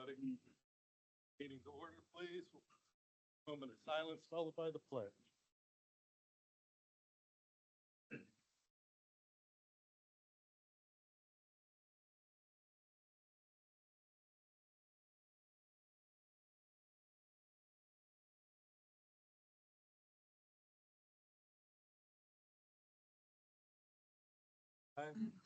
Meeting to order, please. Moment of silence followed by the pledge.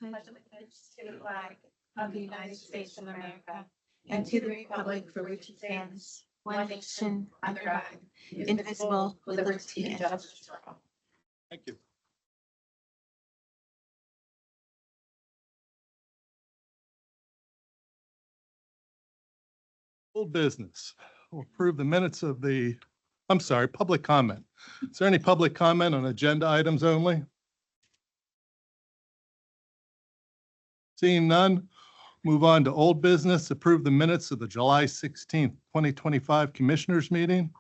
Pledge allegiance to the flag of the United States of America and to the republic for which it stands, one nation, under God, indivisible, with liberty and justice for all. Thank you. Old business. We'll approve the minutes of public comment. Is there any public comment on agenda items only? Seeing none, move on to old business. Approve the minutes of the July 16th, 2025 Commissioners Meeting.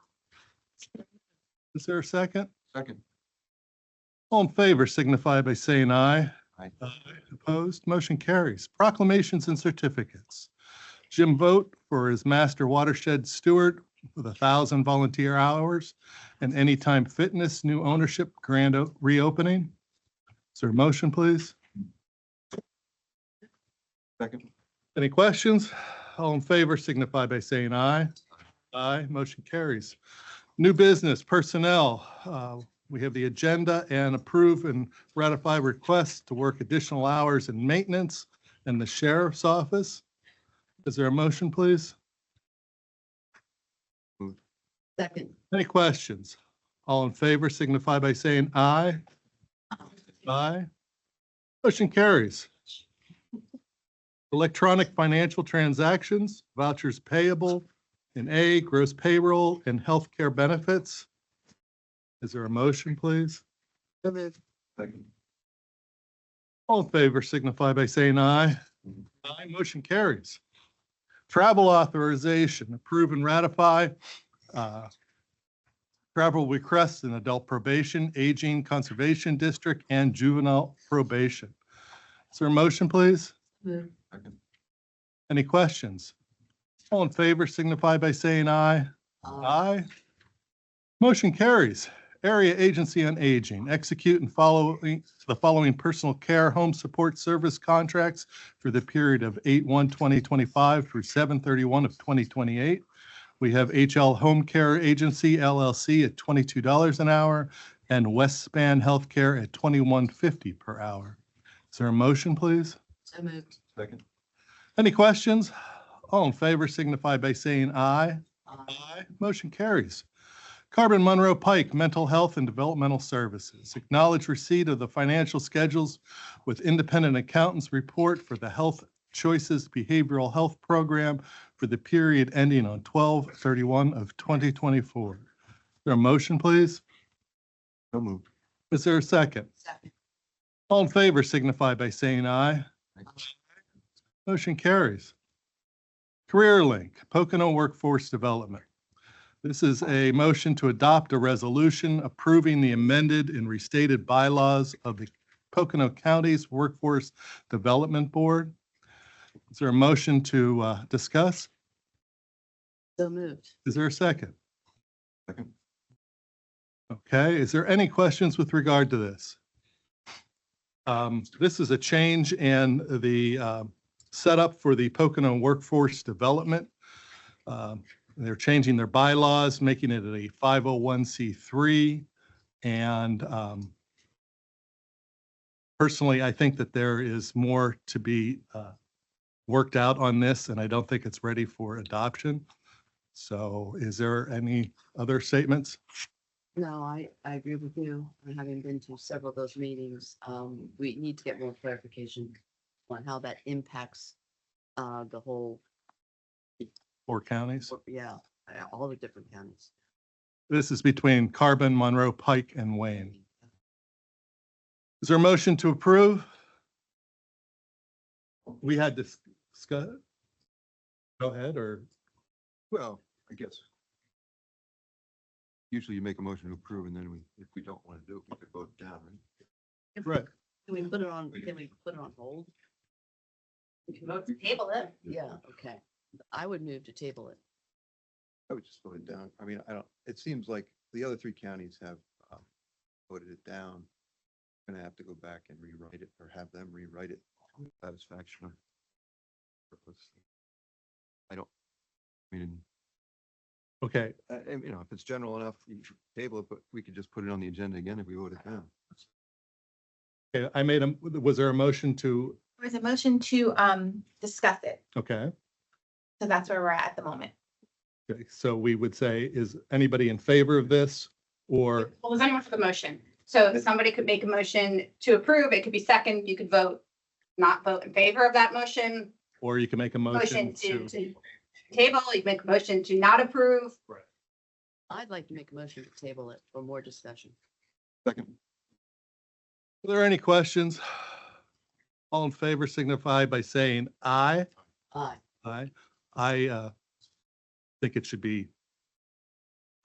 Is there a second? Second. All in favor signify by saying aye. Aye. Opposed, motion carries. Proclamations and certificates. Jim Vogt for his Master Watershed Steward with 1,000 volunteer hours and Anytime Fitness new ownership grand reopening. Is there a motion, please? Second. Any questions? All in favor signify by saying aye. Aye, motion carries. New business, personnel. We have the agenda and approve and ratify requests to work additional hours in maintenance in the sheriff's office. Is there a motion, please? Second. Any questions? All in favor signify by saying aye. Aye. Motion carries. Electronic financial transactions, vouchers payable in A, gross payroll and healthcare benefits. Is there a motion, please? Second. All in favor signify by saying aye. Aye, motion carries. Travel authorization, approve and ratify travel requests in adult probation, aging conservation district, and juvenile probation. Is there a motion, please? Second. Any questions? All in favor signify by saying aye. Aye. Motion carries. Area Agency on Aging, execute and follow the following personal care home support service contracts for the period of 8/1/2025 through 7/31/2028. We have HL Home Care Agency LLC at $22 an hour and Westspan Healthcare at $21.50 per hour. Is there a motion, please? So moved. Second. Any questions? All in favor signify by saying aye. Aye. Motion carries. Carbon Monroe Pike Mental Health and Developmental Services. Acknowledge receipt of the financial schedules with independent accountants report for the Health Choices Behavioral Health Program for the period ending on 12/31/2024. Is there a motion, please? So moved. Is there a second? Second. All in favor signify by saying aye. Motion carries. Career Link, Pocono Workforce Development. This is a motion to adopt a resolution approving the amended and restated bylaws of the Pocono County's Workforce Development Board. Is there a motion to discuss? So moved. Is there a second? Second. Okay, is there any questions with regard to this? This is a change in the setup for the Pocono Workforce Development. They're changing their bylaws, making it a 501c3. And personally, I think that there is more to be worked out on this, and I don't think it's ready for adoption. So is there any other statements? No, I agree with you. And having been to several of those meetings, we need to get more clarification on how that impacts the whole, Four counties? yeah, all the different counties. This is between Carbon, Monroe, Pike, and Wayne. Is there a motion to approve? We had discuss. Go ahead, or Well, I guess. Usually you make a motion to approve and then if we don't want to do it, we could vote it down, right? right. Can we put it on hold? We can vote to table it. Yeah, okay. I would move to table it. I would just vote it down. I mean, I don't, it seems like the other three counties have voted it down. Gonna have to go back and rewrite it or have them rewrite it to satisfaction. Purpose. I don't, I mean, Okay, you know, if it's general enough, you should table it, but we could just put it on the agenda again if we vote it down. okay, I made a, was there a motion to, There was a motion to discuss it. okay, So that's where we're at the moment. okay, so we would say, is anybody in favor of this? Or, Well, there's anyone for the motion. So somebody could make a motion to approve. It could be second. You could vote, not vote in favor of that motion. or you can make a motion Motion to to, table, you can make a motion to not approve. I'd like to make a motion to table it for more discussion. Second. are there any questions? All in favor signify by saying aye. Aye. Aye. I think it should be,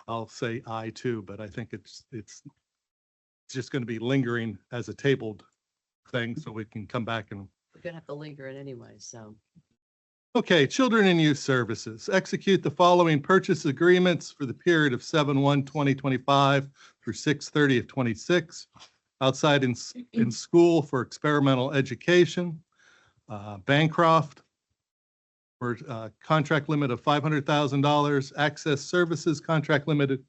I'll say aye too, but I think it's just going to be lingering as a tabled thing, so we can come back and, We're gonna have to linger it anyway, so. okay, Children and Youth Services. Execute the following purchase agreements for the period of 7/1/2025 through 6/30 of 26. Outside in school for experimental education. Bancroft for contract limit of $500,000. Access Services contract limited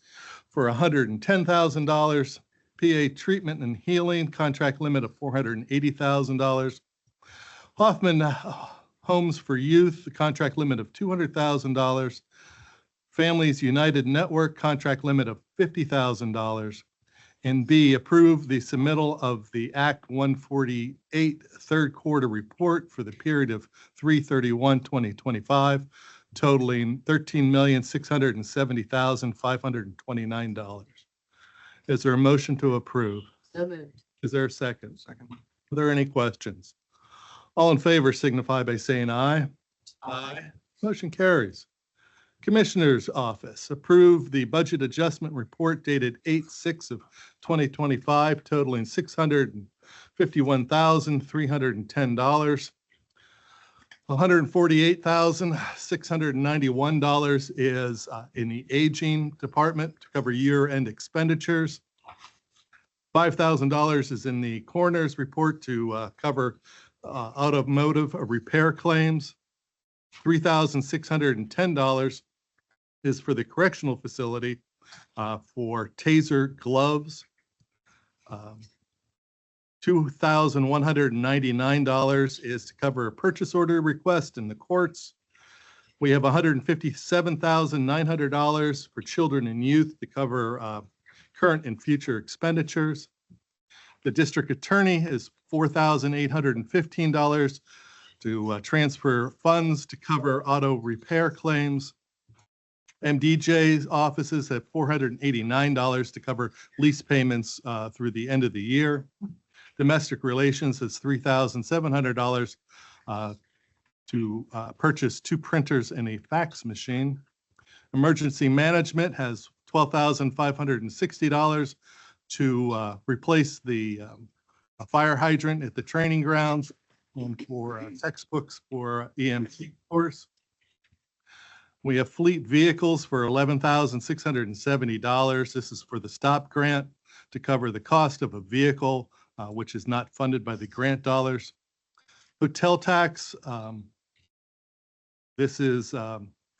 for $110,000. PA Treatment and Healing contract limit of $480,000. Hoffman Homes for Youth, the contract limit of $200,000. Families United Network contract limit of $50,000. And B, approve the submittal of the Act 148 third quarter report for the period of 3/31/2025, totaling $13,670,529. Is there a motion to approve? So moved. Is there a second? Second. Are there any questions? All in favor signify by saying aye. Aye. Motion carries. Commissioner's Office, approve the budget adjustment report dated 8/6 of 2025 totaling $651,310. $148,691 is in the aging department to cover year-end expenditures. $5,000 is in the coroner's report to cover automotive repair claims. $3,610 is for the correctional facility for taser gloves. $2,199 is to cover a purchase order request in the courts. We have $157,900 for children and youth to cover current and future expenditures. The district attorney is $4,815 to transfer funds to cover auto repair claims. MDJ's offices have $489 to cover lease payments through the end of the year. Domestic Relations has $3,700 to purchase 2 printers and a fax machine. Emergency Management has $12,560 to replace the fire hydrant at the training grounds and for textbooks for EMT course. We have fleet vehicles for $11,670. This is for the STOP grant to cover the cost of a vehicle, which is not funded by the grant dollars. Hotel tax, this is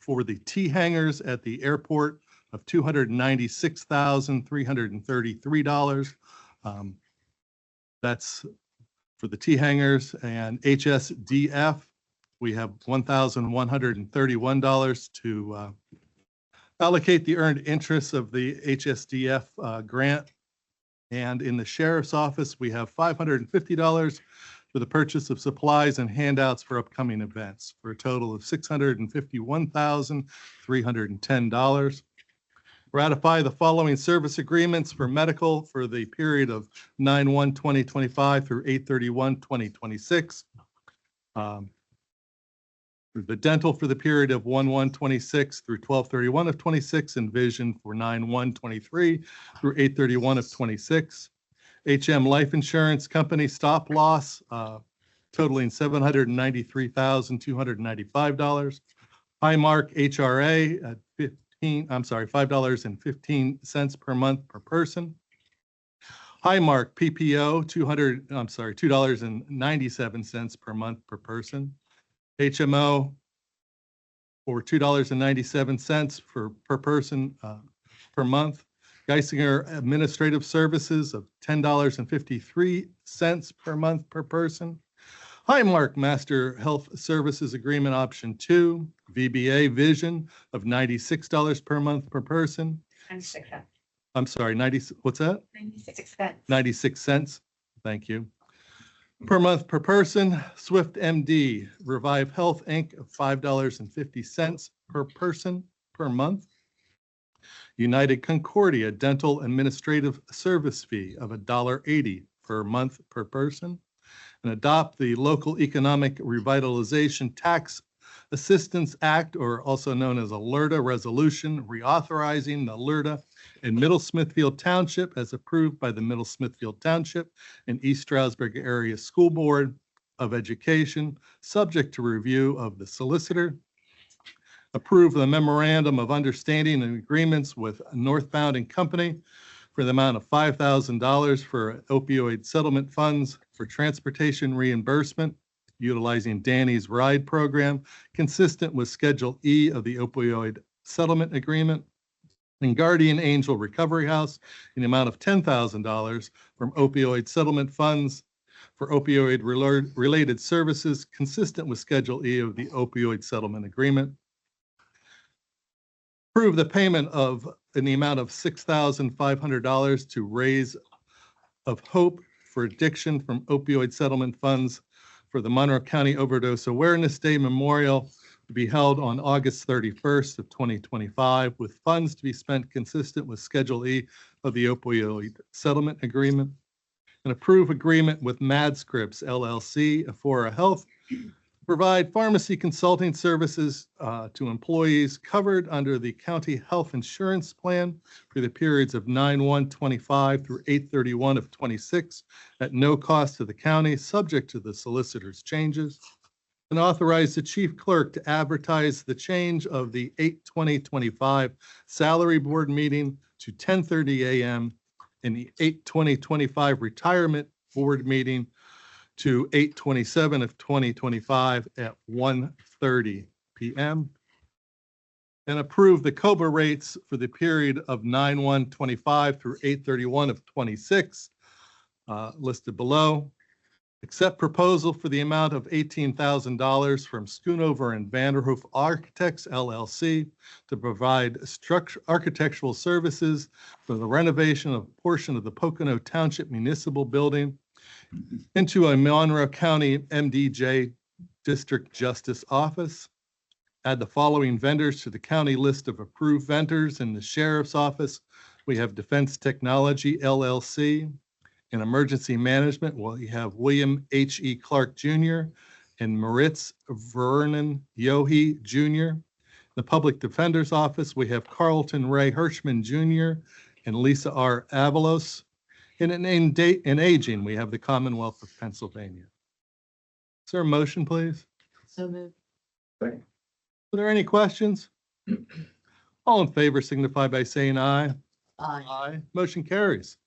for the T hangars at the airport of $296,333. That's for the T hangars. And HSDF, we have $1,131 to allocate the earned interest of the HSDF grant. And in the sheriff's office, we have $550 for the purchase of supplies and handouts for upcoming events, for a total of $651,310. Ratify the following service agreements for medical for the period of 9/1/2025 through 8/31/2026. The dental for the period of 1/1/26 through 12/31 of 26, and vision for 9/1/23 through 8/31 of 26. HM Life Insurance Company stop loss totaling $793,295. Highmark HRA at $5.15 per month per person. Highmark PPO, $2.97 per month per person. HMO for $2.97 per person per month. Geisinger Administrative Services of $10.53 per month per person. Highmark Master Health Services Agreement Option 2, VBA Vision of $96 per month per person. 96 cents. I'm sorry, 90, what's that? 96 cents. 96 cents. Thank you. Per month per person. Swift MD Revive Health Inc. of $5.50 per person per month. United Concordia Dental Administrative Service Fee of $1.80 per month per person. And adopt the Local Economic Revitalization Tax Assistance Act, or also known as ALERTA Resolution, reauthorizing the ALERTA in Middle Smithfield Township as approved by the Middle Smithfield Township and East Stroudsburg Area School Board of Education, subject to review of the solicitor. Approve the memorandum of understanding and agreements with Northbound and Company for the amount of $5,000 for opioid settlement funds for transportation reimbursement, utilizing Danny's Ride program, consistent with Schedule E of the opioid settlement agreement. And Guardian Angel Recovery House in the amount of $10,000 from opioid settlement funds for opioid-related services, consistent with Schedule E of the opioid settlement agreement. Approve the payment of in the amount of $6,500 to Raise of Hope for Addiction from opioid settlement funds for the Monroe County Overdose Awareness Day Memorial to be held on August 31st of 2025, with funds to be spent consistent with Schedule E of the opioid settlement agreement. And approve agreement with MadScripts LLC, Afora Health, provide pharmacy consulting services to employees covered under the county health insurance plan for the periods of 9/1/25 through 8/31 of 26 at no cost to the county, subject to the solicitor's changes. And authorize the chief clerk to advertise the change of the 8/20/25 salary board meeting to 10:30 a.m. and the 8/20/25 retirement board meeting to 8/27 of 2025 at 1:30 p.m. And approve the COBRA rates for the period of 9/1/25 through 8/31 of 26 listed below. Accept proposal for the amount of $18,000 from Schoonover and Vanderhoof Architects LLC to provide architectural services for the renovation of a portion of the Pocono Township Municipal Building into a Monroe County MDJ District Justice Office. Add the following vendors to the county list of approved vendors. In the Sheriff's Office, we have Defense Technology LLC. In Emergency Management, we have William H.E. Clark Jr. and Moritz Vernon Yohe Jr. The Public Defender's Office, we have Carlton Ray Hirschman Jr. and Lisa R. Avalos. And in Aging, we have the Commonwealth of Pennsylvania. Is there a motion, please? So moved. Are there any questions? All in favor signify by saying aye. Aye. Aye. Motion carries.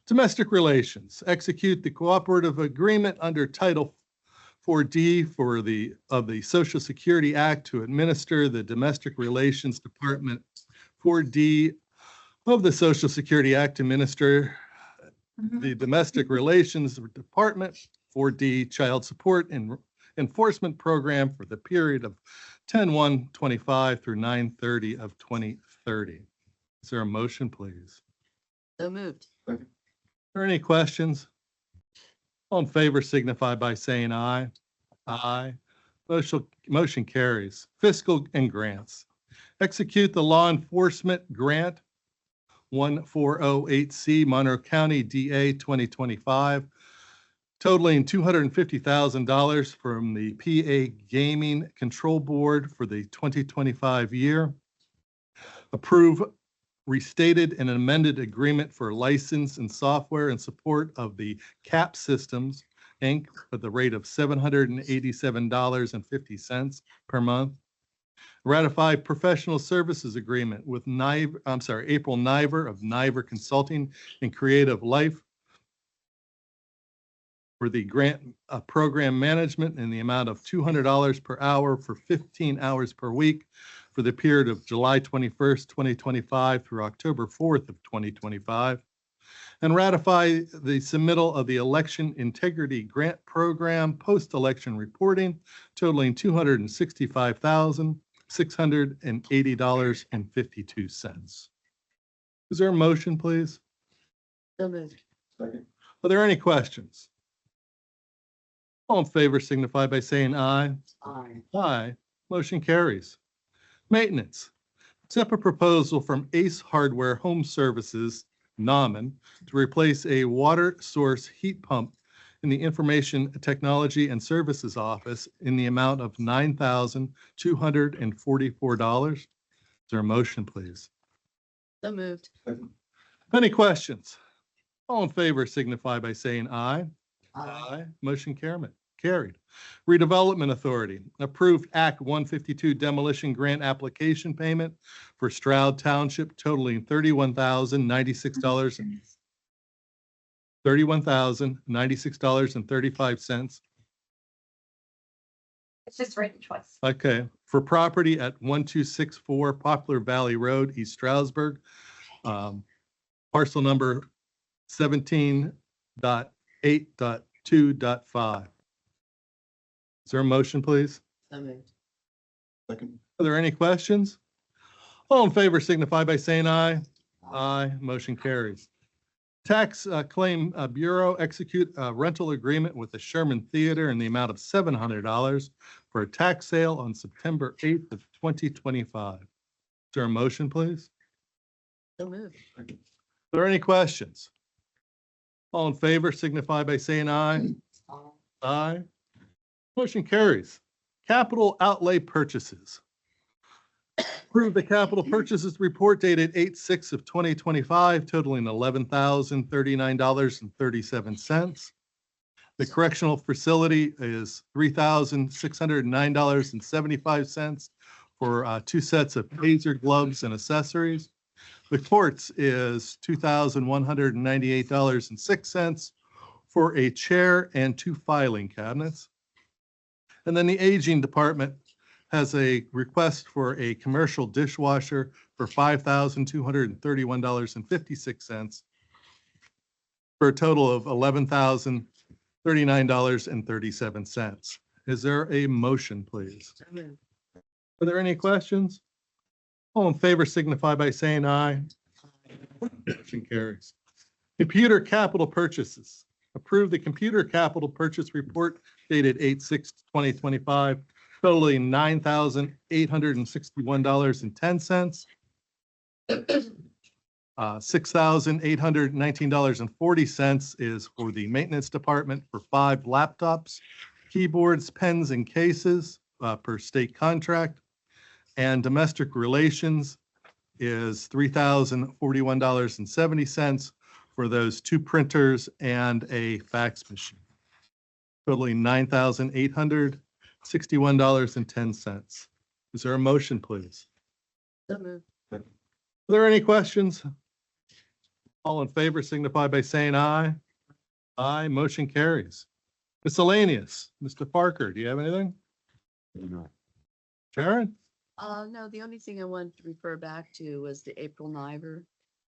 Domestic Relations, execute the cooperative agreement under Title 4D of the Social Security Act to administer the Domestic Relations Department. 4D of the Social Security Act to administer the Domestic Relations Department. 4D Child Support and Enforcement Program for the period of 10/1/25 through 9/30 of 2030. Is there a motion, please? So moved. Are there any questions? All in favor signify by saying aye. Aye. Motion carries. Fiscal and grants. Execute the law enforcement grant 1408C Monroe County DA 2025, totaling $250,000 from the PA Gaming Control Board for the 2025 year. Approve restated and amended agreement for license and software in support of the CAP Systems, Inc. at the rate of $787.50 per month. Ratify professional services agreement with April Niver of Niver Consulting and Creative Life for the grant program management in the amount of $200 per hour for 15 hours per week for the period of July 21st, 2025 through October 4th of 2025. And ratify the submittal of the Election Integrity Grant Program post-election reporting totaling $265,680.52. Is there a motion, please? So moved. Second. Are there any questions? All in favor signify by saying aye. Aye. Aye. Motion carries. Maintenance. Accept a proposal from Ace Hardware Home Services, Nauman, to replace a water source heat pump in the Information Technology and Services Office in the amount of $9,244. Is there a motion, please? So moved. Any questions? All in favor signify by saying aye. Aye. Motion carried. Redevelopment Authority, approved Act 152 demolition grant application payment for Stroud Township totaling $31,096.35. It's just written twice. Okay, for property at 1264 Poplar Valley Road, East Stroudsburg. Parcel number 17.8.2.5. Is there a motion, please? So moved. Second. Are there any questions? All in favor signify by saying aye. Aye. Motion carries. Tax Claim Bureau execute a rental agreement with the Sherman Theater in the amount of $700 for a tax sale on September 8th of 2025. Is there a motion, please? So moved. Are there any questions? All in favor signify by saying aye. Aye. Aye. Motion carries. Capital outlay purchases. Approve the capital purchases report dated 8/6 of 2025 totaling $11,039.37. The correctional facility is $3,609.75 for 2 sets of Taser gloves and accessories. The courts is $2,198.06 for a chair and 2 filing cabinets. And then the aging department has a request for a commercial dishwasher for $5,231.56 for a total of $11,039.37. Is there a motion, please? So moved. Are there any questions? All in favor signify by saying aye. Motion carries. Computer capital purchases. Approve the computer capital purchase report dated 8/6/2025 totaling $9,861.10. $6,819.40 is for the maintenance department for 5 laptops, keyboards, pens, and cases per state contract. And domestic relations is $3,041.70 for those 2 printers and a fax machine, totaling $9,861.10. Is there a motion, please? So moved. Are there any questions? All in favor signify by saying aye. Aye, motion carries. Miscellaneous. Mr. Parker, do you have anything? No. Sharon? No, the only thing I wanted to refer back to was the April Niver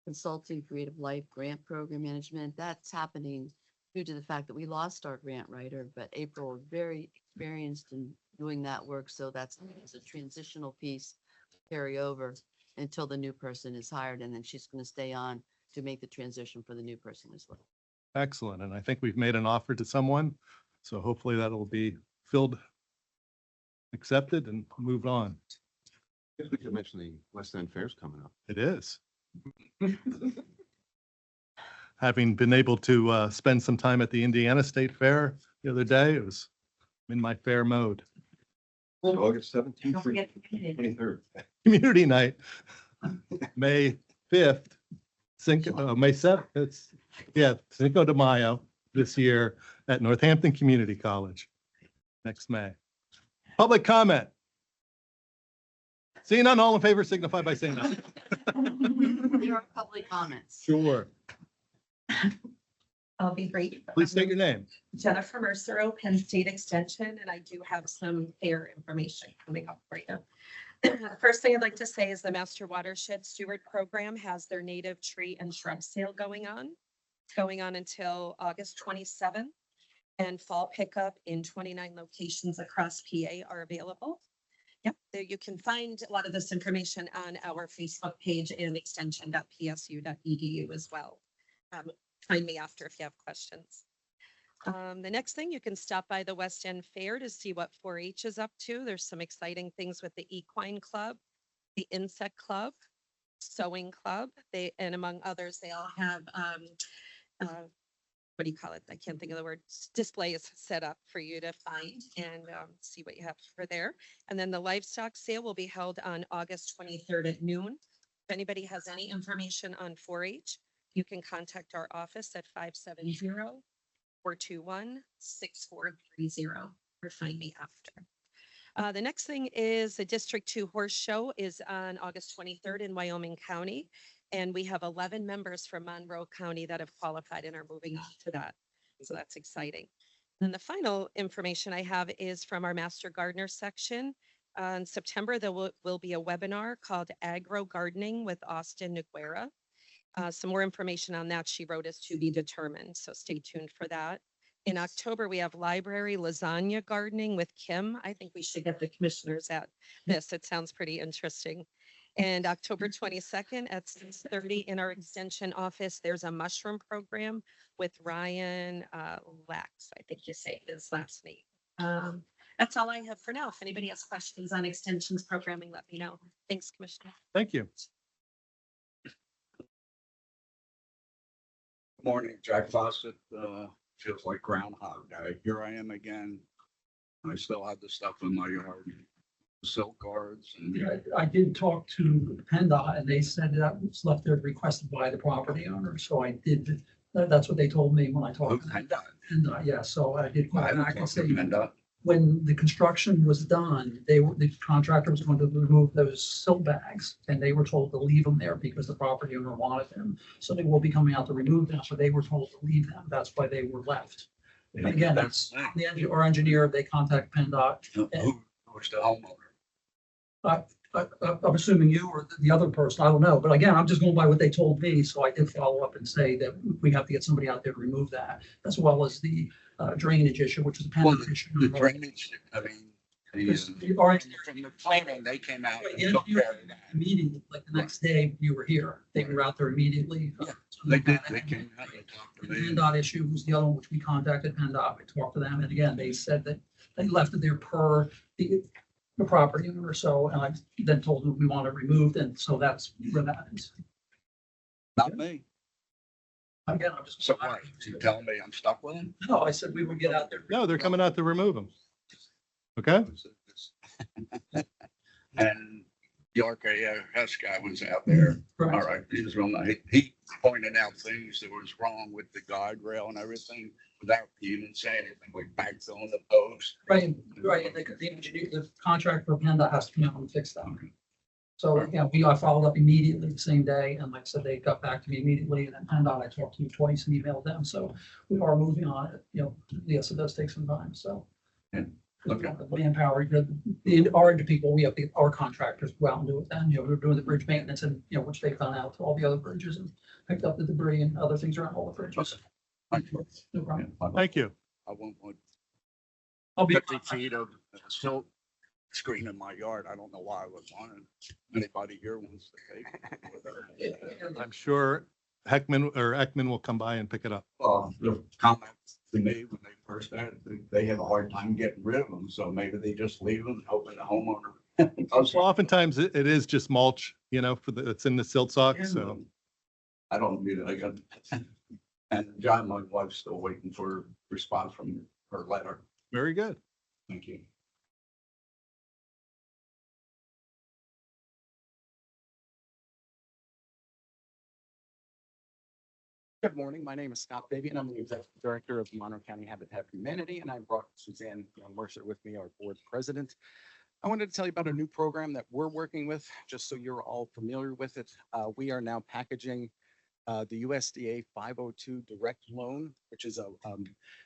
Consulting Creative Life Grant Program Management. That's happening due to the fact that we lost our grant writer, but April is very experienced in doing that work. So that's a transitional piece to carry over until the new person is hired, and then she's going to stay on to make the transition for the new person as well. Excellent. And I think we've made an offer to someone. So hopefully that will be filled, accepted, and moved on. Guess we could mention the West End Fair's coming up. It is. Having been able to spend some time at the Indiana State Fair the other day, it was in my fair mode. August 17th, Don't forget the community. 23rd. Community night, May 5th, May 7th, Cinco de Mayo this year at Northampton Community College next May. Public comment. Seeing none, all in favor signify by saying aye. There are public comments. Sure. I'll be brief. Please state your name. Jennifer Mercero, Penn State Extension, and I do have some fair information coming up for you. The first thing I'd like to say is the Master Watershed Steward Program has their native tree and shrub sale going on. It's going on until August 27th, and fall pickup in 29 locations across PA are available. Yep, there you can find a lot of this information on our Facebook page and extension.psu.edu as well. Find me after if you have questions. The next thing, you can stop by the West End Fair to see what 4-H is up to. There's some exciting things with the Equine Club, the Insect Club, Sewing Club. And among others, they all have, what do you call it? I can't think of the word. Displays set up for you to find and see what you have for there. And then the livestock sale will be held on August 23rd at noon. If anybody has any information on 4-H, you can contact our office at 570-421-6430 or find me after. The next thing is the District 2 Horse Show is on August 23rd in Wyoming County. And we have 11 members from Monroe County that have qualified and are moving on to that. So that's exciting. And the final information I have is from our Master Gardener section. In September, there will be a webinar called Agro Gardening with Austin Nguera. Some more information on that, she wrote, is to be determined. So stay tuned for that. In October, we have library lasagna gardening with Kim. I think we should get the commissioners at this. It sounds pretty interesting. And October 22nd at 6:30 in our extension office, there's a mushroom program with Ryan Lax. I think you say his last name. That's all I have for now. If anybody has questions on extensions programming, let me know. Thanks, Commissioner. Thank you. Morning, Jack Fawcett, feels like Groundhog Day. Here I am again. I still have the stuff in my yard, silk guards and. Yeah, I did talk to PennDOT and they said that was left there requested by the property owner, so I did, that's what they told me when I talked to them. PennDOT, yeah, so I did call I haven't back and talked to say, PennDOT. when the construction was done, the contractor was going to remove those silt bags and they were told to leave them there because the property owner wanted them. So they will be coming out to remove them, so they were told to leave them. That's why they were left. And again, that's our engineer, they contact PennDOT. Who's the homeowner? I'm assuming you or the other person, I don't know, but again, I'm just going by what they told me, so I did follow up and say that we have to get somebody out there to remove that, as well as the drainage issue, which is a Well, PennDOT issue. the drainage, I mean, Our engineer from the planning, they came out Right, and the took engineer care of that. immediately, like the next day you were here, they were out there immediately. Yeah, They did, they came out, they talked to The me. PennDOT issue was the other one, which we contacted PennDOT, we talked to them, and again, they said that they left it there per the property owner, so, and I then told them we want it removed, and so that's where that is. Not me. Again, I'm just. So what, you telling me I'm stuck with them? No, I said we would get out there. No, they're coming out to remove them. Okay? And the RKS guy was out there. All Correct. right, he was real nice. He pointed out things that was wrong with the guide rail and everything without even saying anything, like backfilling the post. Right, the engineer, the contractor for PennDOT has to come out and fix that. So, yeah, I followed up immediately the same day, and like I said, they got back to me immediately, and then PennDOT, I talked to them twice and emailed them, so we are moving on it, yes, it does take some time, so. Okay. The manpower, our people, we have our contractors go out and do it then, we're doing the bridge maintenance and, which they've done out to all the other bridges and picked up the debris and other things around all the bridges. Thank you. No problem. Thank you. I won't put I'll be, 50 feet of silt screen in my yard. I don't know why I was on it. Anybody here wants to take it? I'm sure Ekman will come by and pick it up. The comment to me when they first started, they have a hard time getting rid of them, so maybe they just leave them, hoping the homeowner. Well, oftentimes it is just mulch, it's in the silt sock, so. I don't need it. I got, and John, my wife's still waiting for a response from her letter. Very good. Thank you. Good morning. My name is Scott Fabian. I'm the Executive Director of the Monroe County Habitat for Humanity, and I brought Suzanne Mercer with me, our board president. I wanted to tell you about a new program that we're working with, just so you're all familiar with it. We are now packaging the USDA 502 direct loan, which is a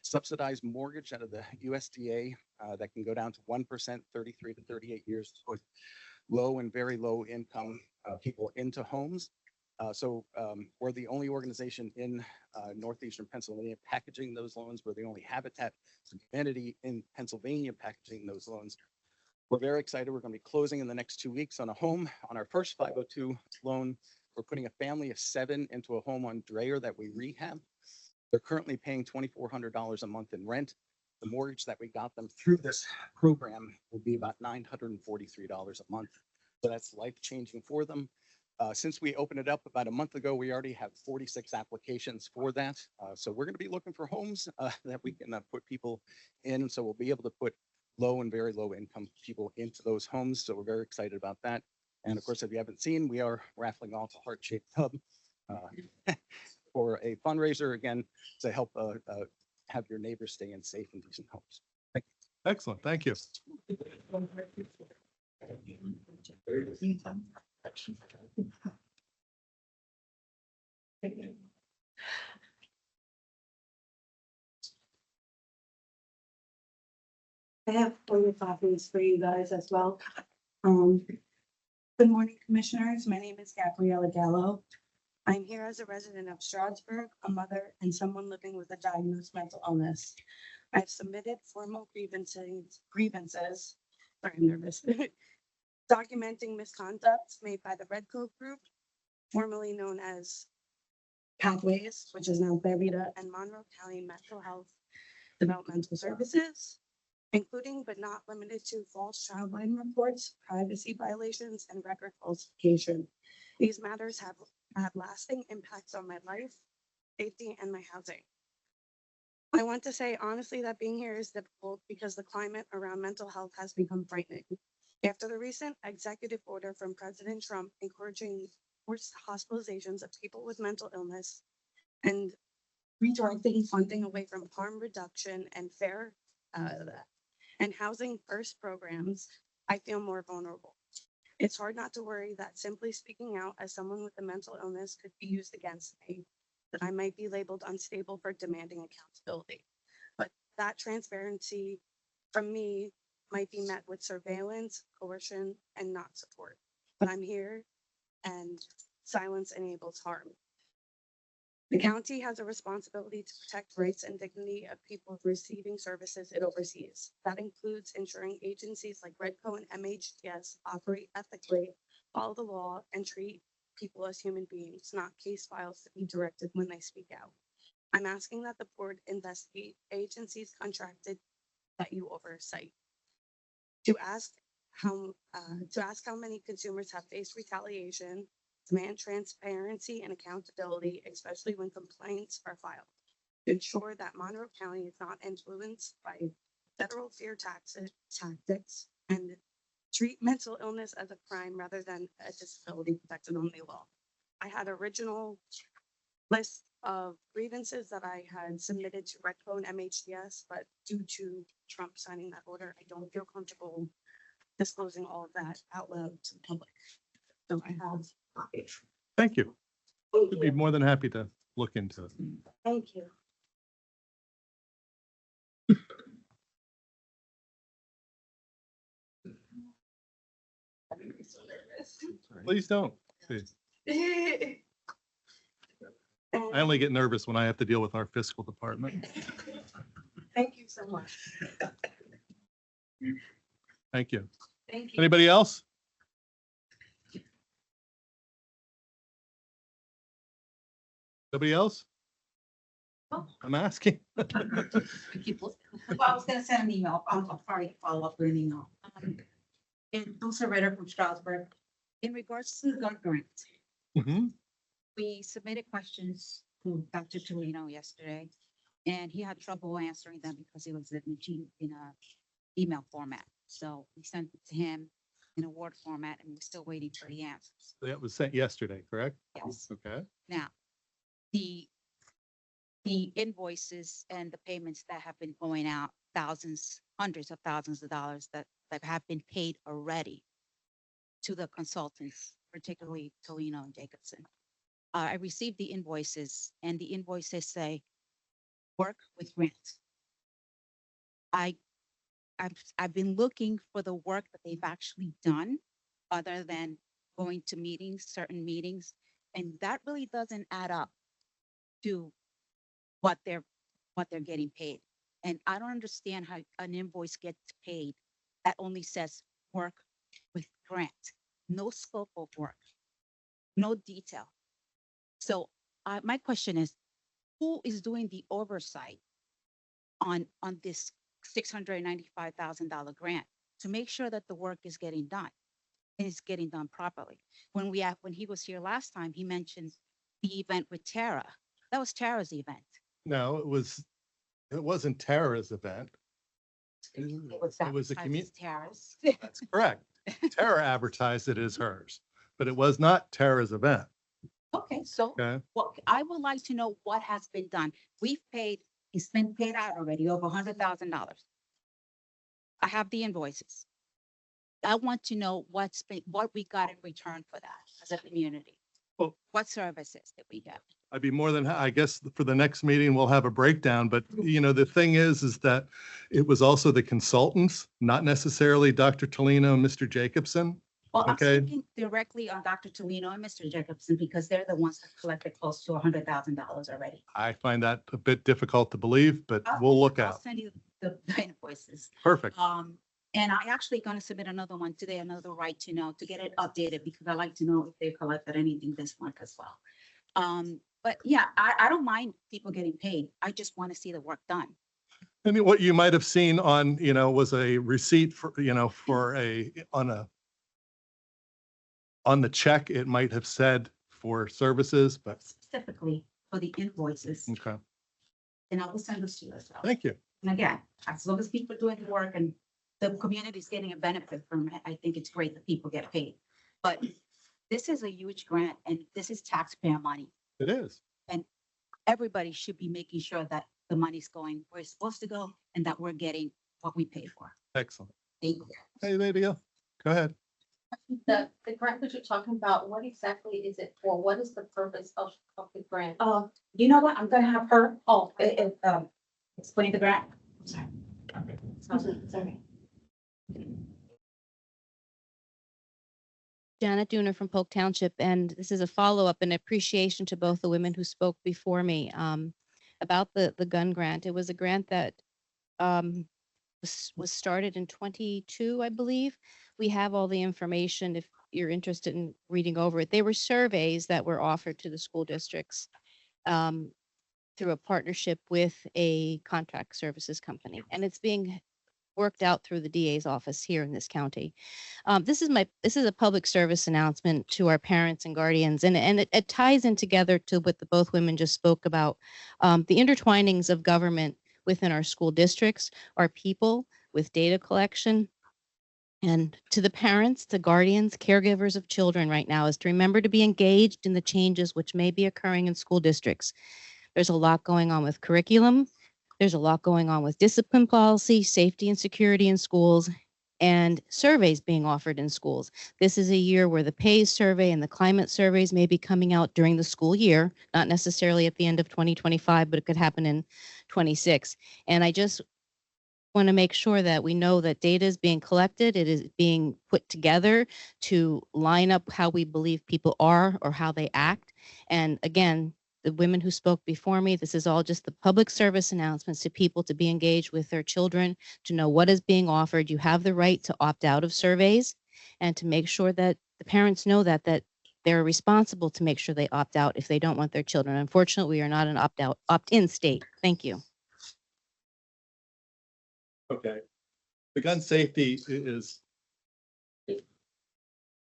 subsidized mortgage out of the USDA that can go down to 1%, 33 to 38 years to put low and very low income people into homes. We're the only organization in northeastern Pennsylvania packaging those loans. We're the only Habitat entity in Pennsylvania packaging those loans. We're very excited. We're going to be closing in the next 2 weeks on a home on our first 502 loan. We're putting a family of 7 into a home on Dreher that we rehab. They're currently paying $2,400 a month in rent. The mortgage that we got them through this program will be about $943 a month. So that's life-changing for them. Since we opened it up about a month ago, we already have 46 applications for that. So we're going to be looking for homes that we can put people in. So we'll be able to put low and very low income people into those homes. So we're very excited about that. And of course, if you haven't seen, we are raffling off a heart-shaped tub for a fundraiser, again, to help have your neighbors stay in safe and decent homes. Excellent. Thank you. I have 4 copies for you guys as well. Good morning, Commissioners. My name is Gabriella Gallo. I'm here as a resident of Stroudsburg, a mother, and someone living with a diagnosed mental illness. I've submitted formal grievances, sorry, I'm nervous, documenting misconduct made by the Red Coat Group, formerly known as Pathways, which is now Berrida and Monroe County Mental Health Developmental Services, including but not limited to false child line reports, privacy violations, and record falsification. These matters have had lasting impacts on my life, safety, and my housing. I want to say honestly that being here is difficult because the climate around mental health has become frightening. After the recent executive order from President Trump encouraging forced hospitalizations of people with mental illness and redirecting funding away from harm reduction and fair and housing first programs, I feel more vulnerable. It's hard not to worry that simply speaking out as someone with a mental illness could be used against me, that I might be labeled unstable for demanding accountability. But that transparency from me might be met with surveillance, coercion, and not support. But I'm here and silence enables harm. The county has a responsibility to protect rights and dignity of people receiving services it oversees. That includes ensuring agencies like Redco and MHTS operate ethically, follow the law, and treat people as human beings, not case files to be directed when they speak out. I'm asking that the board investigate agencies contracted that you oversight. To ask how many consumers have faced retaliation, demand transparency and accountability, especially when complaints are filed. To ensure that Monroe County is not influenced by federal fear tactics and treat mental illness as a crime rather than a disability protected only law. I had original list of grievances that I had submitted to Redco and MHDS, but due to Trump signing that order, I don't feel comfortable disclosing all of that out loud to the public. So I have copies. Thank you. We'd be more than happy to look into it. Thank you. Please don't. Please. I only get nervous when I have to deal with our fiscal department. Thank you so much. Thank you. Thank you. Anybody else? Nobody else? I'm asking. Well, I was gonna send an email. I'll probably follow up with an email. And Dulce Ritter from Strasburg. In regards to the gun grant, Mhm. we submitted questions to Dr. Torino yesterday. And he had trouble answering them because it was in a email format. So we sent it to him in a Word format and we're still waiting for the answers. That was sent yesterday, correct? Yes. Okay. Now, the invoices and the payments that have been going out, hundreds of thousands of dollars that that have been paid already to the consultants, particularly Tolino and Jacobson. I received the invoices and the invoices say work with grants. I've been looking for the work that they've actually done other than going to meetings, certain meetings, and that really doesn't add up to what they're getting paid. And I don't understand how an invoice gets paid that only says work with grant, no scope of work, no detail. So my question is, who is doing the oversight on this $695,000 grant to make sure that the work is getting done and it's getting done properly? When he was here last time, he mentioned the event with Tara. That was Tara's event. No, it wasn't Tara's event. It was a advertised as Tara's. That's correct. Tara advertised it as hers, but it was not Tara's event. Okay, so Okay. what I would like to know what has been done. It's been paid out already over $100,000. I have the invoices. I want to know what we got in return for that as a community. Well- What services did we get? I'd be more than, I guess for the next meeting, we'll have a breakdown, but the thing is that it was also the consultants, not necessarily Dr. Tolino and Mr. Jacobson. Well, I'm Okay. speaking directly on Dr. Tolino and Mr. Jacobson because they're the ones that collected close to $100,000 already. I find that a bit difficult to believe, but I'll- we'll look I'll out. send you the invoices. Perfect. And I actually gonna submit another one today, another right to know, to get it updated, because I like to know if they collected anything this month as well. But yeah, I don't mind people getting paid. I just want to see the work done. I mean, what you might have seen on, was a receipt for, on the check, it might have said for services, but, Specifically for the invoices, okay, and I will send this to you as well. thank you. And again, as long as people are doing the work and the community is getting a benefit from it, I think it's great that people get paid. But this is a huge grant and this is taxpayer money. It is. Everybody should be making sure that the money's going where it's supposed to go and that we're getting what we pay for. Excellent. Thank you. Hey, Lydia, go ahead. The grant that you're talking about, what exactly is it for? What is the purpose of the grant? You know what? I'm gonna have her, explain the grant. Sorry. Janet Dooner from Polk Township, and this is a follow-up and appreciation to both the women who spoke before me about the gun grant. It was a grant that was started in 22, I believe. We have all the information if you're interested in reading over it. They were surveys that were offered to the school districts through a partnership with a contract services company, and it's being worked out through the DA's office here in this county. This is a public service announcement to our parents and guardians, and it ties in together to what the both women just spoke about. The intertwinings of government within our school districts, our people with data collection, and to the parents, to guardians, caregivers of children right now is to remember to be engaged in the changes which may be occurring in school districts. There's a lot going on with curriculum. There's a lot going on with discipline policy, safety and security in schools, and surveys being offered in schools. This is a year where the PACE survey and the climate surveys may be coming out during the school year, not necessarily at the end of 2025, but it could happen in 26. And I just want to make sure that we know that data is being collected, it is being put together to line up how we believe people are or how they act. And again, the women who spoke before me, this is all just the public service announcements to people to be engaged with their children, to know what is being offered. You have the right to opt out of surveys and to make sure that the parents know that they're responsible to make sure they opt out if they don't want their children. Unfortunately, we are not an opt-in state. Thank you. Okay. The gun safety is,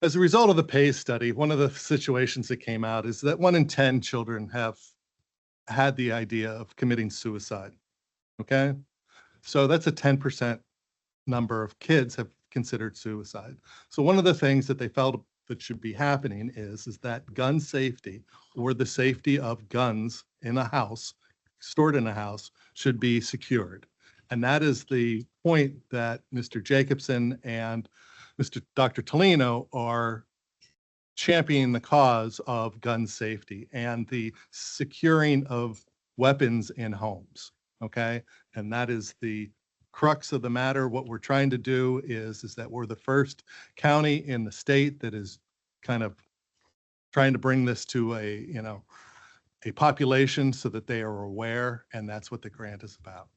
as a result of the PACE study, one of the situations that came out is that 1 in 10 children have had the idea of committing suicide. Okay. So that's a 10% number of kids have considered suicide. So one of the things that they felt that should be happening is that gun safety or the safety of guns in a house, stored in a house, should be secured. And that is the point that Mr. Jacobson and Dr. Tolino are championing the cause of gun safety and the securing of weapons in homes. Okay. And that is the crux of the matter. What we're trying to do is that we're the first county in the state that is kind of trying to bring this to a population so that they are aware, and that's what the grant is about.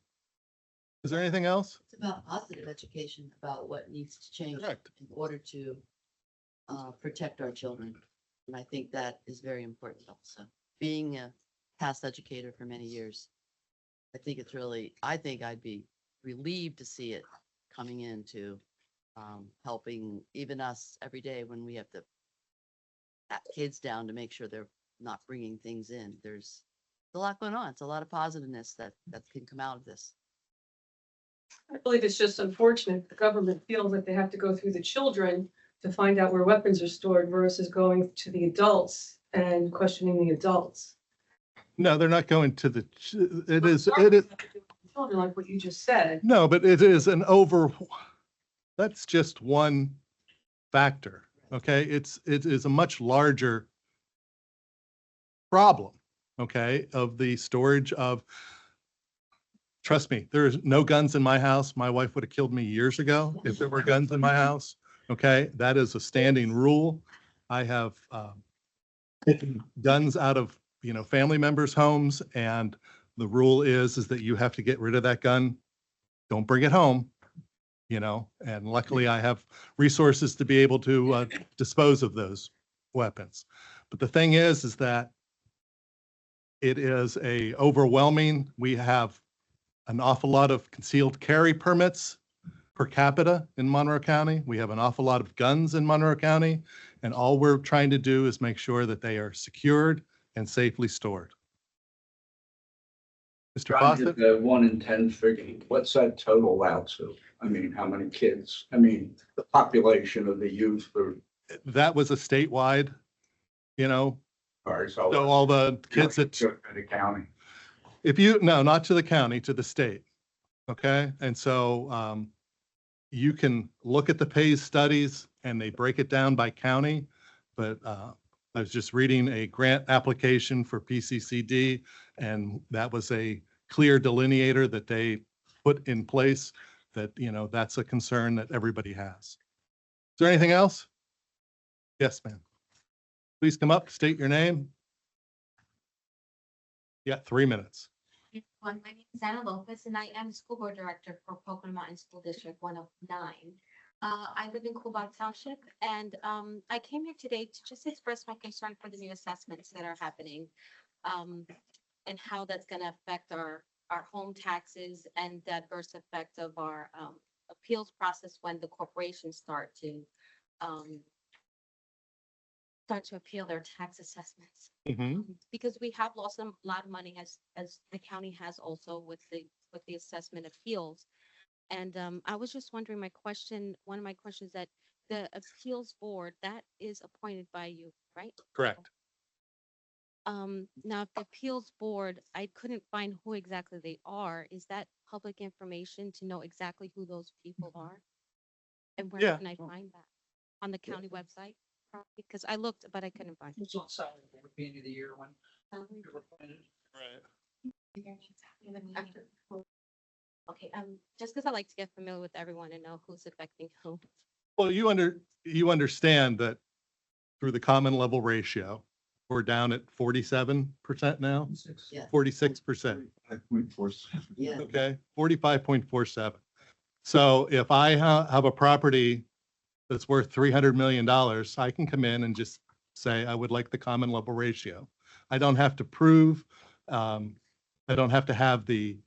Is there anything else? It's about positive education about what needs to change Correct. in order to protect our children. And I think that is very important also. Being a past educator for many years, I think I'd be relieved to see it coming into helping even us every day when we have to pat kids down to make sure they're not bringing things in. There's a lot going on. It's a lot of positiveness that can come out of this. I believe it's just unfortunate the government feels that they have to go through the children to find out where weapons are stored versus going to the adults and questioning the adults. No, they're not going to the, it is, Children, like what you just said. no, but it is that's just one factor, okay? It is a much larger problem, okay, of the storage of, trust me, there's no guns in my house. My wife would have killed me years ago if there were guns in my house, okay? That is a standing rule. I have taken guns out of, family members' homes, and the rule is that you have to get rid of that gun. Don't bring it home, and luckily I have resources to be able to dispose of those weapons. But the thing is that it is overwhelming. We have an awful lot of concealed carry permits per capita in Monroe County. We have an awful lot of guns in Monroe County, and all we're trying to do is make sure that they are secured and safely stored. Mr. Trying to Fawcett? get the 1 in 10 figure, what's that total out to? I mean, how many kids? I mean, the population of the youth or, That was a statewide, or so. so all the kids that, To the county. no, not to the county, to the state. Okay, and so you can look at the PAYS studies and they break it down by county, but I was just reading a grant application for PCCD, and that was a clear delineator that they put in place that, that's a concern that everybody has. Is there anything else? Yes, ma'am. Please come up, state your name. Yeah, 3 minutes. My name is Anna Lopez and I am the school board director for Pocono Mountain School District 109. I live in Coolbaugh Township and I came here today to just express my concern for the new assessments that are happening and how that's going to affect our home taxes and the adverse effect of our appeals process when the corporations start to appeal their tax assessments. Because we have lost a lot of money as the county has also with the assessment appeals. And I was just wondering, one of my questions that the appeals board, that is appointed by you, right? Correct. Now, if the appeals board, I couldn't find who exactly they are. Is that public information to know exactly who those people are? And where Yeah. can I find that? On the county website? Because I looked, but I couldn't find it. It's on salary board at the end of the year when you're appointed. Okay, just because I like to get familiar with everyone and know who's affecting who. Well, you understand that through the common level ratio, we're down at 47% now, Yeah. 46%. 5.47. Yeah. Okay, 45.47. So if I have a property that's worth $300 million, I can come in and just say, I would like the common level ratio. I don't have to prove, I don't have to have the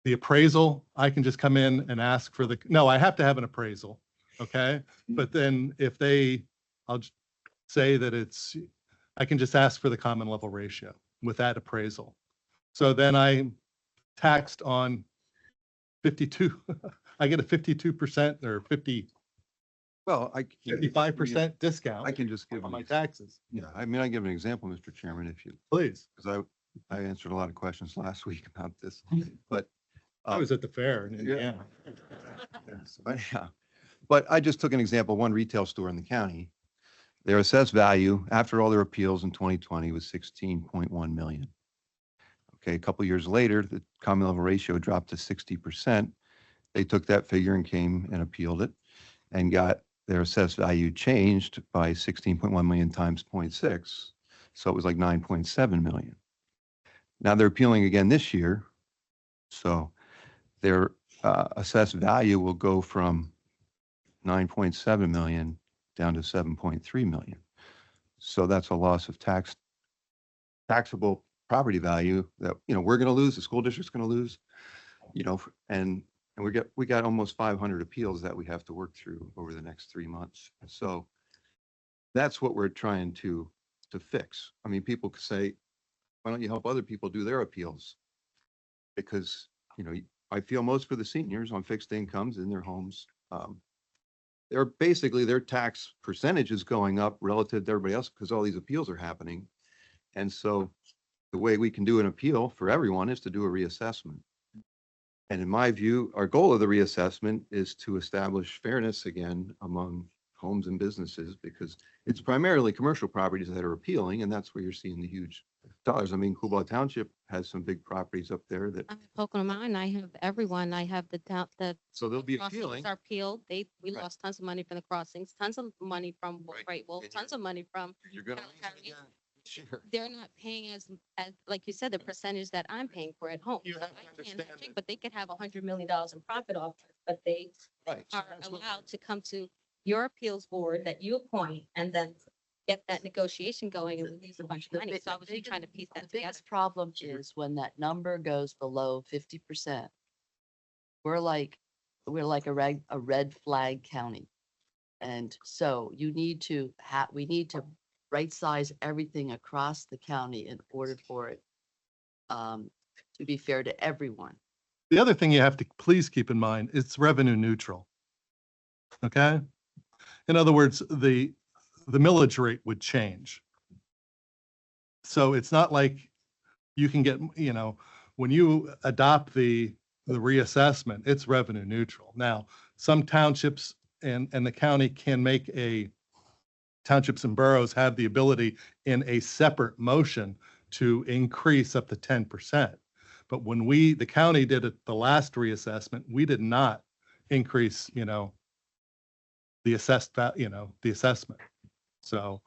appraisal. I can just come in and ask for no, I have to have an appraisal. Okay. But then I'll just say that I can just ask for the common level ratio with that appraisal. So then I'm taxed on 52, I get a 52% or 55% discount I can just give on you, my taxes. yeah, I mean, I give an example, Mr. Chairman, if you, Please. because I answered a lot of questions last week about this, but I was at the fair in Yeah. Indiana. But yeah, but I just took an example, one retail store in the county. Their assessed value after all their appeals in 2020 was 16.1 million. Okay, a couple years later, the common level ratio dropped to 60%. They took that figure and came and appealed it and got their assessed value changed by 16.1 million times 0.6. So it was like 9.7 million. Now they're appealing again this year. So their assessed value will go from 9.7 million down to 7.3 million. So that's a loss of taxable property value that, we're going to lose, the school district's going to lose, and we got almost 500 appeals that we have to work through over the next 3 months. So that's what we're trying to fix. I mean, people could say, why don't you help other people do their appeals? Because, I feel most for the seniors on fixed incomes in their homes. They're basically, their tax percentage is going up relative to everybody else because all these appeals are happening. And so the way we can do an appeal for everyone is to do a reassessment. And in my view, our goal of the reassessment is to establish fairness again among homes and businesses, because it's primarily commercial properties that are appealing, and that's where you're seeing the huge dollars. I mean, Coolbaugh Township has some big properties up there that, I'm at Pocono Mountain. I have everyone. I have the town, the so they'll be crossings appealing. are peeled. We Right. lost tons of money from the crossings, tons of money from Right. Great Wolf, And tons of money from, You're gonna Carroll lose it County. again. Sure. they're not paying as, like you said, the percentage that I'm paying for at home. You have to I can't understand have that- But they could have $100 million in profit off, it, but they Right. so are that's what- allowed to come to your appeals board that you appoint and then get that negotiation going and we lose a bunch of money. So I was just trying to piece The that together. biggest problem is when that number goes below 50%. We're like a red flag county. And so you need to we need to right size everything across the county in order for it to be fair to everyone. The other thing you have to please keep in mind, it's revenue neutral. Okay? In other words, the millage rate would change. So it's not like you can get, when you adopt the reassessment, it's revenue neutral. Now, some townships and the county can make townships and boroughs have the ability in a separate motion to increase up to 10%. But when the county did it, the last reassessment, we did not increase, the assessment. So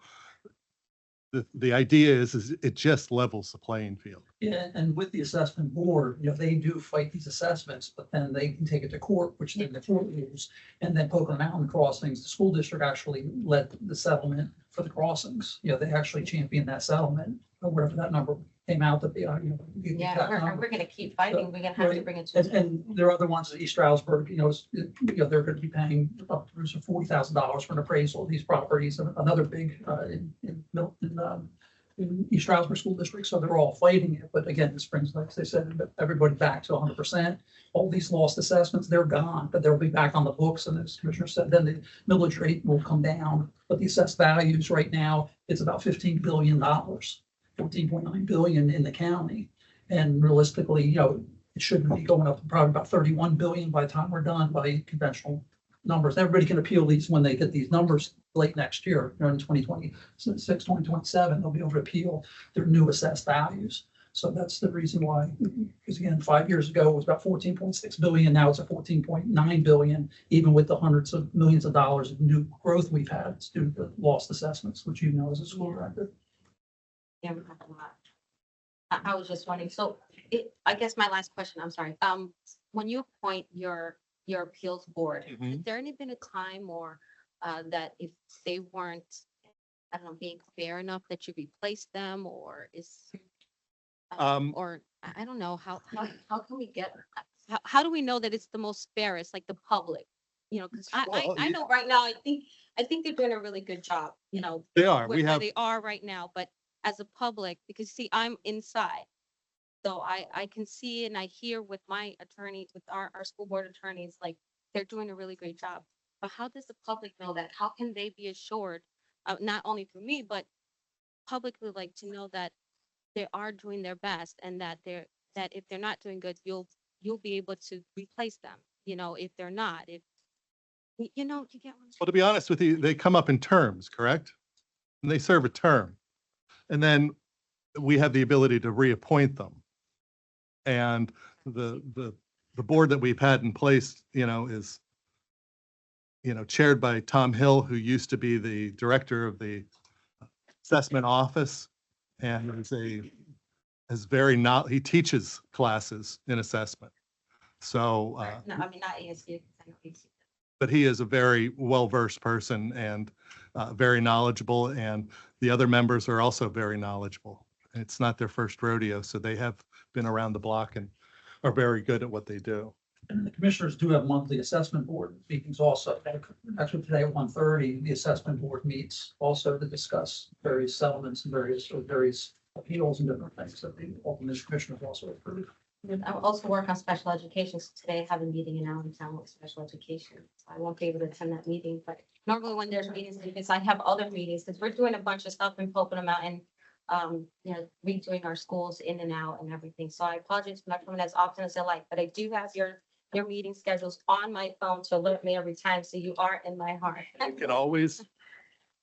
the idea is it just levels the playing field. Yeah, and with the assessment board, they do fight these assessments, but then they can take it to court, which then the court rules. And then Pocono Mountain Crossings, the school district actually led the settlement for the crossings. They actually championed that settlement, or whatever that number came out to be. The exact number. we're gonna keep fighting. We're gonna have to Right. bring it And there are other ones at East Stroudsburg, they're going to be paying up to $40,000 for an appraisal of these properties. And another big in Milton, in East Stroudsburg School District. So they're all fighting it. But again, this brings, like they said, everybody back to 100%. All these lost assessments, they're gone, but they'll be back on the books. And as Commissioner said, then the millage rate will come down. But the assessed values right now, it's about $15 billion, 14.9 billion in the county. And realistically, it shouldn't be going up to probably about 31 billion by the time we're done by conventional numbers. Everybody can appeal these when they get these numbers late next year, in 2026, 2027, they'll be able to appeal their new assessed values. So that's the reason why, because again, 5 years ago, it was about 14.6 billion. Now it's at 14.9 billion, even with the hundreds of millions of dollars of new growth we've had due to the lost assessments, which as a school director. Yeah, we have a lot. I was just wondering, so I guess my last question, I'm sorry. When you appoint your appeals board, has there any been a time or that if they weren't, I don't know, being fair enough that you replace them or or I don't know, how can we get, how do we know that it's the most fairest, like the public? Because I know right now, I think they're doing a really good job, They are. We where have, they are right now, but as a public, because see, I'm inside. So I can see and I hear with my attorney, with our school board attorneys, like they're doing a really great job. But how does the public know that? How can they be assured, not only through me, but publicly, like to know that they are doing their best and that if they're not doing good, you'll you'll be able to replace them, you know, if they're not, if, you know, you get what I'm saying? Well, to be honest with you, they come up in terms, correct? And they serve a term. And then we have the ability to reappoint them. And the board that we've had in place, you know, is, you know, chaired by Tom Hill, who used to be the director of the assessment office. And he teaches classes in assessment. So, No, I mean, not ASU. I know ASU. but he is a very well-versed person and very knowledgeable, and the other members are also very knowledgeable. It's not their first rodeo, so they have been around the block and are very good at what they do. And the commissioners do have monthly assessment board meetings also. Actually, today at 1:30, the assessment board meets also to discuss various settlements and various appeals and different things that the ultimate commissioners also approve. I will also work on special education. So today I have a meeting in Allentown with special education. So I won't be able to attend that meeting, but normally when there's meetings like this, I have other meetings because we're doing a bunch of stuff in Pocono Mountain. You know, redoing our schools in and out and everything. So I apologize for not coming as often as I like, but I do have your meeting schedules on my phone to alert me every time. So you are in my heart. You can always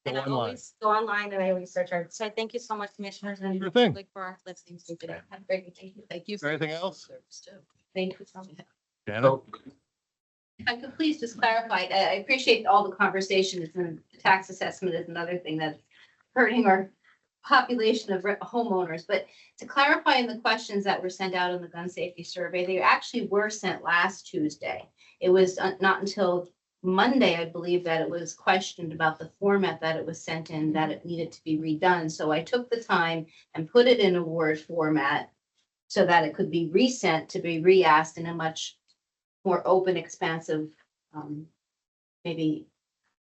And go I online. always go online and I research her. So thank you so much, commissioners, and Sure thing. public for listening to me today. Have a great weekend. Thank you. Is there anything else? Thank you so much. Janet? If I could please just clarify, I appreciate all the conversations, and the tax assessment is another thing that's hurting our population of homeowners, but to clarify in the questions that were sent out in the gun safety survey, they actually were sent last Tuesday. It was not until Monday, I believe, that it was questioned about the format that it was sent in, that it needed to be redone. So I took the time and put it in a Word format so that it could be resent to be re-asked in a much more open, expansive, maybe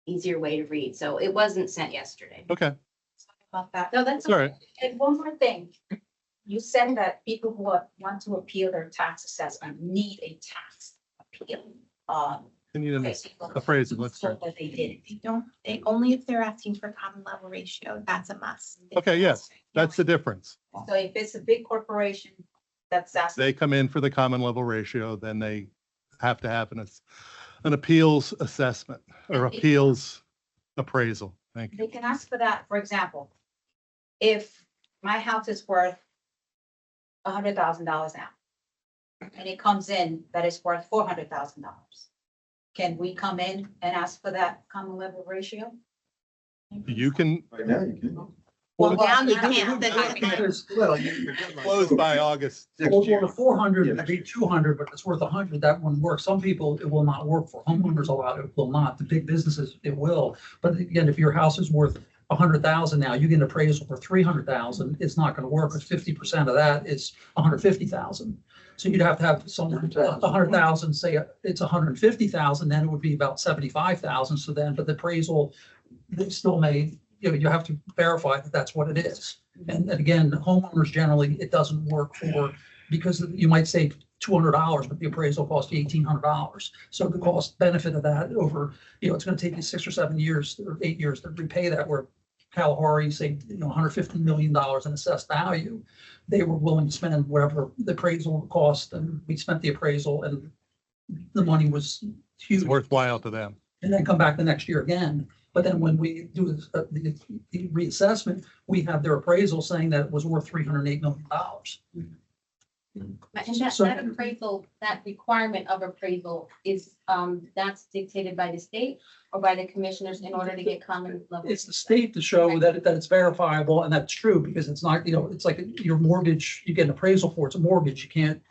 easier way to read. So it wasn't sent yesterday. Okay, About that. No, that's all right. And one more thing, you said that people who want to appeal their tax assessment need a tax appeal. You need a phrase, let's try. But they didn't. They only if they're asking for common level ratio, that's a must. Okay, yes, that's the difference. So if it's a big corporation that's asking, They come in for the common level ratio, then they have to have an appeals assessment or appeals appraisal. Thank you. they can ask for that, for example. If my house is worth $100,000 now, and it comes in that it's worth $400,000, can we come in and ask for that common level ratio? You can Right now, you can. Well, now you it- can't. because- Well, your deadline's close by August. next Well, year. the 400 would be 200, but it's worth 100, that wouldn't work. Some people, it will not work for. Homeowners, a lot, it will not. The big businesses, it will. But again, if your house is worth 100,000 now, you get an appraisal for 300,000, it's not going to work, because 50% of that is 150,000. So you'd have to have someone, 100,000, say it's 150,000, then it would be about 75,000. So then, but the appraisal, they still may, you have to verify that that's what it is. And again, homeowners generally, it doesn't work for, because you might save $200, but the appraisal costs you $1,800. So the cost benefit of that over, it's going to take you 6 or 7 years or 8 years to repay that, where Kalahari saved, $150 million in assessed value. They were willing to spend whatever the appraisal cost, and we spent the appraisal, and the money was huge. It's worthwhile to them. And then come back the next year again. But then when we do the reassessment, we have their appraisal saying that it was worth $308 million. And So- that appraisal, that requirement of appraisal is, that's dictated by the state or by the commissioners in order to get common level? It's the state to show that it's verifiable, and that's true, because it's not, it's like your mortgage, you get an appraisal for, it's a mortgage. You can't,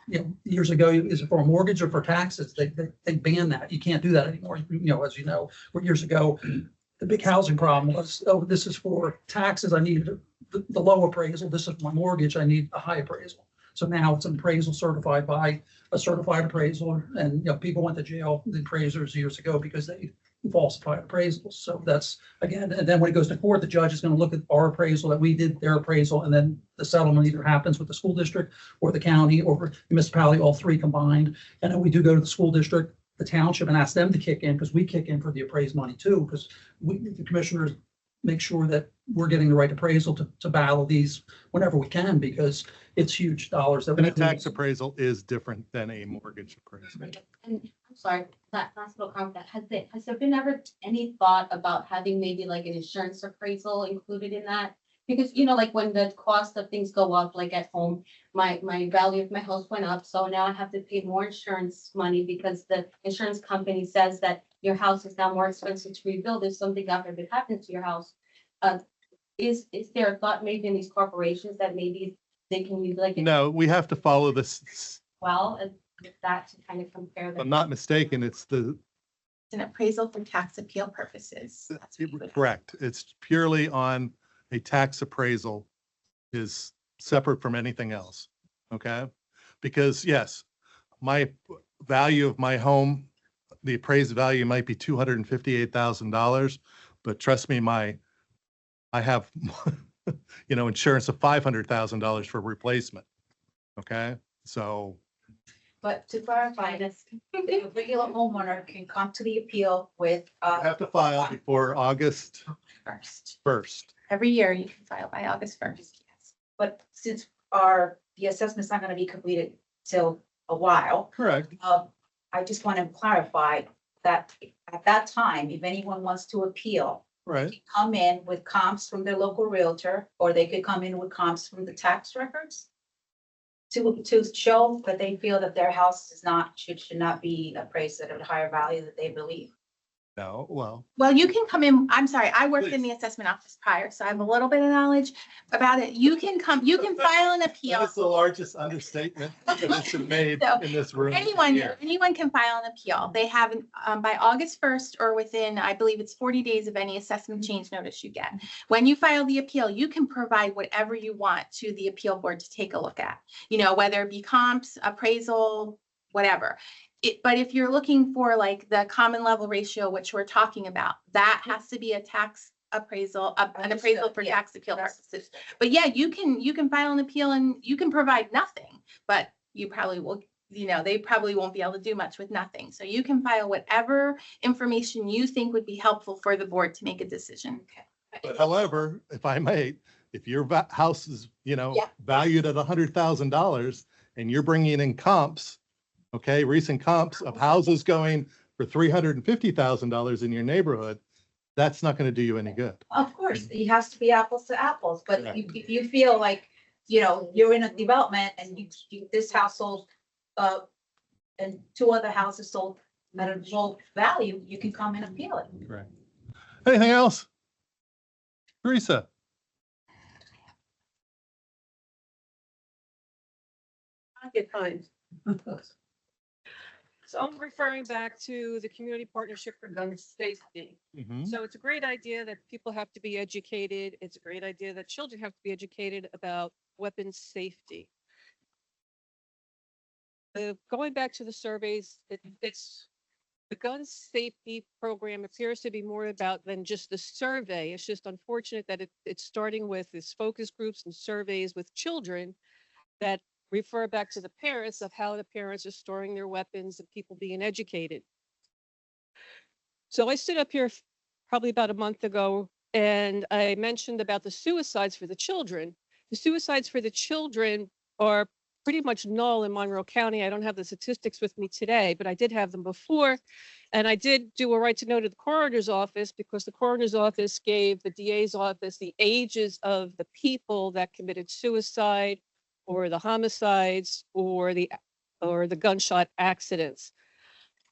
years ago, is it for a mortgage or for taxes? They banned that. You can't do that anymore. As you know, years ago, the big housing problem was, oh, this is for taxes. I need the low appraisal. This is my mortgage. I need a high appraisal. So now it's an appraisal certified by a certified appraiser, and people went to jail, the appraisers, years ago, because they falsified appraisals. So that's, again, and then when it goes to court, the judge is going to look at our appraisal, that we did their appraisal, and then the settlement either happens with the school district or the county or the municipality, all three combined. And then we do go to the school district, the township, and ask them to kick in, because we kick in for the appraised money too, because the commissioners make sure that we're getting the right appraisal to battle these whenever we can, because it's huge dollars. That And a we- tax appraisal is different than a mortgage appraisal. And I'm sorry, that last little comment, has there been ever any thought about having maybe like an insurance appraisal included in that? Because, you know, like when the cost of things go up, like at home, my value of my house went up, so now I have to pay more insurance money because the insurance company says that your house is now more expensive to rebuild if something God forbid happens to your house. Is there a thought maybe in these corporations that maybe they can use like, No, we have to follow this. and with that to kind of compare If the. I'm not mistaken, it's the, An appraisal for tax appeal purposes. That's what you would- correct. It's purely on a tax appraisal is separate from anything else. Okay? Because yes, my value of my home, the appraised value might be $258,000, but trust me, I have, insurance of $500,000 for replacement. Okay? So But to clarify, this, the regular homeowner can come to the appeal with, you have to file before August First, 1st. every year you can file by August 1st. Yes. but since the assessment's not gonna be completed till a while, Correct. I just want to clarify that at that time, if anyone wants to appeal, Right. come in with comps from their local realtor, or they could come in with comps from the tax records to show that they feel that their house is not, should not be appraised at a higher value that they believe. No, well, Well, you can come in, I'm sorry, I worked in the assessment office prior, so I have a little bit of knowledge about it. You can file an appeal. that is the largest understatement that has been made So, in this room. Anyone here. can file an appeal. They have, by August 1st or within, I believe it's 40 days of any assessment change notice you get. When you file the appeal, you can provide whatever you want to the appeal board to take a look at. Whether it be comps, appraisal, whatever. But if you're looking for like the common level ratio, which we're talking about, that has to be a tax appraisal, an appraisal for tax appeal purposes. But yeah, you can file an appeal and you can provide nothing, but you probably will, they probably won't be able to do much with nothing. So you can file whatever information you think would be helpful for the board to make a decision. But however, if I may, if your house is, Yeah. valued at $100,000 and you're bringing in comps, okay, recent comps of houses going for $350,000 in your neighborhood, that's not going to do you any good. Of course, it has to be apples to apples, but Correct. if you feel like, you're in a development and this house sold, and two other houses sold at a low value, you can come and appeal it. Correct. Anything else? Teresa? Get time. So I'm referring back to the Community Partnership for Gun Safety. Mhm. So it's a great idea that people have to be educated. It's a great idea that children have to be educated about weapons safety. Going back to the surveys, it's the gun safety program appears to be more about than just the survey. It's just unfortunate that it's starting with this focus groups and surveys with children that refer back to the parents of how the parents are storing their weapons and people being educated. So I stood up here probably about a month ago and I mentioned about the suicides for the children. The suicides for the children are pretty much null in Monroe County. I don't have the statistics with me today, but I did have them before. And I did do a right to know to the coroner's office because the coroner's office gave the DA's office the ages of the people that committed suicide or the homicides or the gunshot accidents.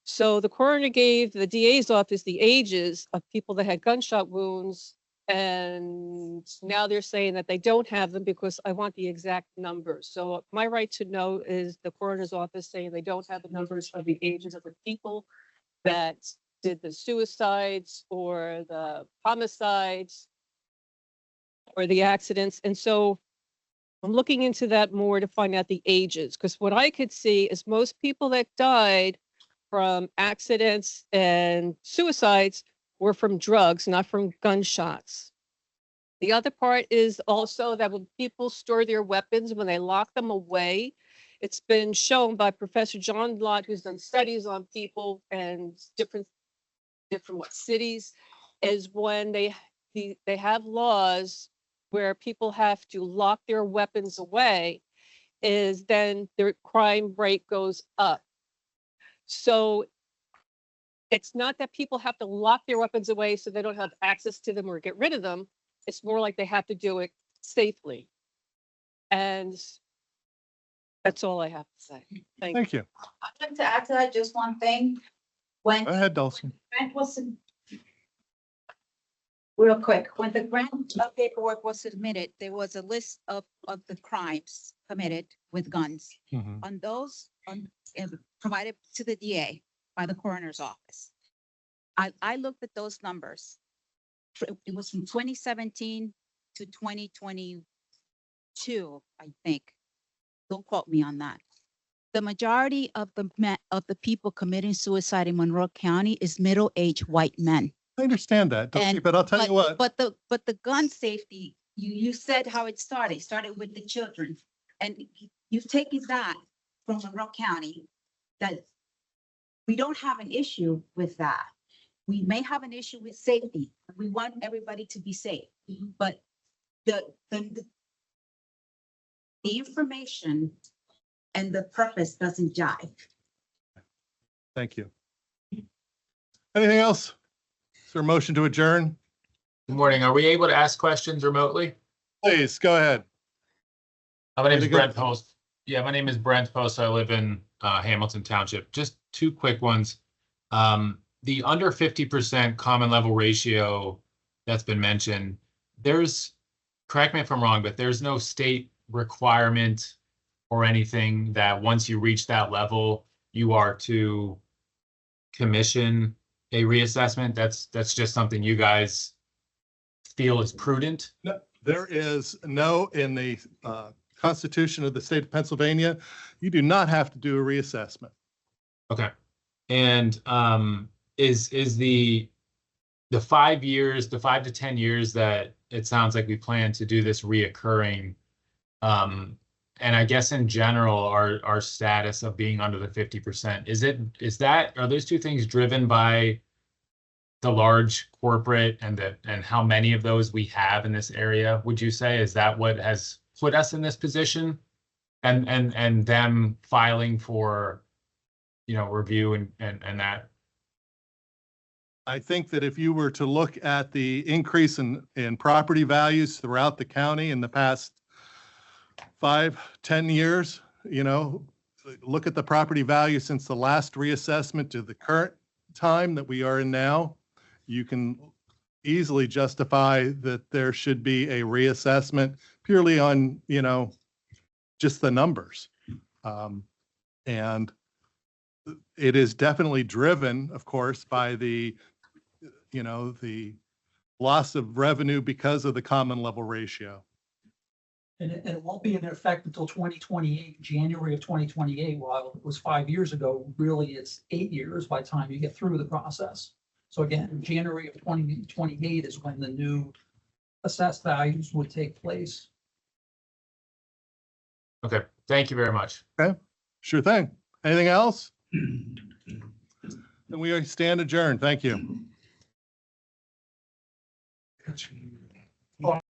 So the coroner gave the DA's office the ages of people that had gunshot wounds. And now they're saying that they don't have them because I want the exact numbers. So my right to know is the coroner's office saying they don't have the numbers of the ages of the people that did the suicides or the homicides or the accidents. And so I'm looking into that more to find out the ages, because what I could see is most people that died from accidents and suicides were from drugs, not from gunshots. The other part is also that when people store their weapons, when they lock them away, it's been shown by Professor John Lott, who's done studies on people and different cities, is when they have laws where people have to lock their weapons away, is then their crime rate goes up. So it's not that people have to lock their weapons away so they don't have access to them or get rid of them. It's more like they have to do it safely. And that's all I have to say. Thank you. Thank you. I'd like to add to that just one thing. When Go ahead, Dulcie. grant was, real quick, when the grant paperwork was submitted, there was a list of the crimes committed with guns. Mhm. On those, provided to the DA by the coroner's office. I looked at those numbers. It was from 2017 to 2022, I think. Don't quote me on that. The majority of the people committing suicide in Monroe County is middle-aged white men. I understand that, Dulcie, And- but I'll tell you what. But the gun safety, you said how it started with the children. And you've taken that from Monroe County, that we don't have an issue with that. We may have an issue with safety. We want everybody to be safe, but the information and the purpose doesn't jive. Thank you. Anything else? Is there a motion to adjourn? Good morning. Are we able to ask questions remotely? Please, go ahead. My name is Pretty good. Brent Post. Yeah, my name is Brent Post. I live in Hamilton Township. Just two quick ones. The under 50% common level ratio that's been mentioned, correct me if I'm wrong, but there's no state requirement or anything that once you reach that level, you are to commission a reassessment. That's just something you guys feel is prudent. No, there is no, in the Constitution of the state of Pennsylvania, you do not have to do a reassessment. Okay. And is the 5 years, the 5 to 10 years that it sounds like we plan to do this reoccurring, and I guess in general, our status of being under the 50%, are those two things driven by the large corporate and how many of those we have in this area? Would you say, is that what has put us in this position, and them filing for, review and that? I think that if you were to look at the increase in property values throughout the county in the past 5-10 years, look at the property value since the last reassessment to the current time that we are in now, you can easily justify that there should be a reassessment purely on, just the numbers. And it is definitely driven, of course, by the loss of revenue because of the common level ratio. And it won't be in effect until 2028, January of 2028, while it was 5 years ago, really it's 8 years by the time you get through the process. So again, January of 2028 is when the new assessed values would take place. Okay, thank you very much. Okay, sure thing. Anything else? Then we stand adjourned. Thank you.